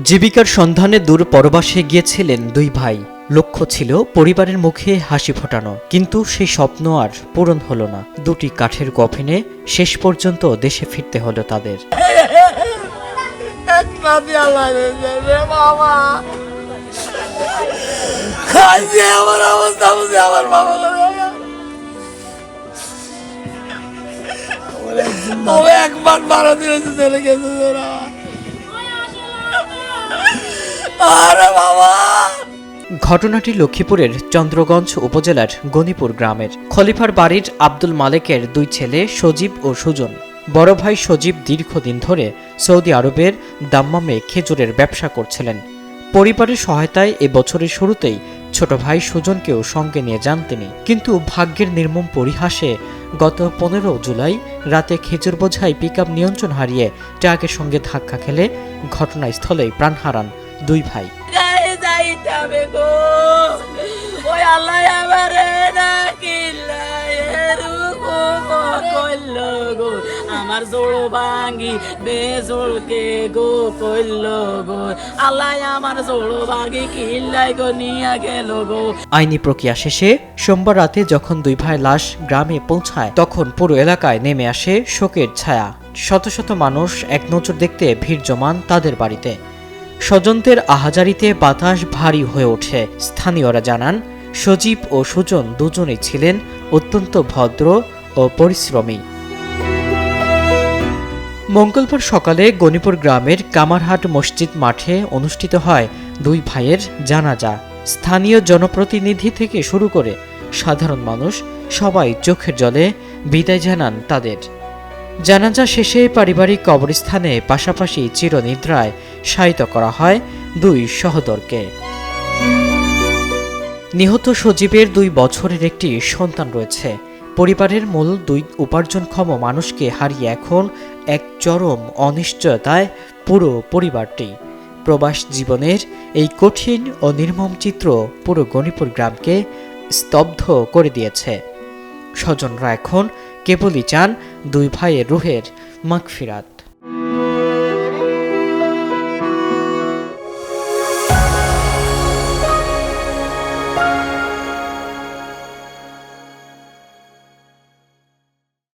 জীবিকার সন্ধানে দূর পরবাসে গিয়েছিলেন দুই ভাই। লক্ষ্য ছিল পরিবারের মুখে হাসি ফোটানো, কিন্তু সেই স্বপ্ন আর পূরণ হলো না। দুটি কাঠের কফিনে শেষ পর্যন্ত দেশে ফিরতে হলো তাদের। ঘটনাটি লক্ষ্মীপুরের চন্দ্রগঞ্জ উপজেলার গনিপুর গ্রামের। খলিফার বাড়ির আব্দুল মালেকের দুই ছেলে সজীব ও সুজন। বড় ভাই সজীব দীর্ঘদিন ধরে সৌদি আরবের দাম্মামে খেজুরের ব্যবসা করছিলেন। পরিবারের সহায়তায় এ বছরের শুরুতেই ছোট ভাই সুজনকেও সঙ্গে নিয়ে যান তিনি। কিন্তু ভাগ্যের নির্মম পরিহাসে গত 15 জুলাই রাতে খেজুর বোঝাই পিকআপ নিয়ন্ত্রণ হারিয়ে ট্রাকের সঙ্গে ধাক্কা খেলে ঘটনাস্থলেই প্রাণ হারান দুই ভাই। আমার জোড় ভাঙ্গি বেজোড়কে গো কইল গো আল্লাহ আমার জোড় ভাঙ্গি কিল্লাই গো নিয়া গেল গো। আইনি প্রক্রিয়া শেষে সোমবার রাতে যখন দুই ভাই লাশ গ্রামে পৌঁছায়, তখন পুরো এলাকায় নেমে আসে শোকের ছায়া। শত শত মানুষ এক নজর দেখতে ভিড় জমান তাদের বাড়িতে। স্বজনদের আহাজারিতে বাতাস ভারী হয়ে ওঠে। স্থানীয়রা জানান, সজীব ও সুজন দুজনেই ছিলেন অত্যন্ত ভদ্র ও পরিশ্রমী। মঙ্গলবার সকালে গনিপুর গ্রামের কামারহাট মসজিদ মাঠে অনুষ্ঠিত হয় দুই ভাইয়ের জানাজা। স্থানীয় জনপ্রতিনিধি থেকে শুরু করে সাধারণ মানুষ সবাই চোখের জলে বিদায় জানান তাদের। জানাজা শেষে পারিবারিক কবরস্থানে পাশাপাশি চিরনিদ্রায় শায়িত করা হয় দুই সহোদরকে। নিহত সজীবের 2 বছরের একটি সন্তান রয়েছে। পরিবারের মূল 2 উপার্জনক্ষম মানুষকে হারিয়ে এখন এক চরম অনিশ্চয়তায় পুরো পরিবারটি। প্রবাস জীবনের এই কঠিন ও নির্মম চিত্র পুরো গনিপুর গ্রামকে স্তব্ধ করে দিয়েছে। স্বজনরা এখন কেবলই চান দুই ভাইয়ের রুহের মাগফিরাত।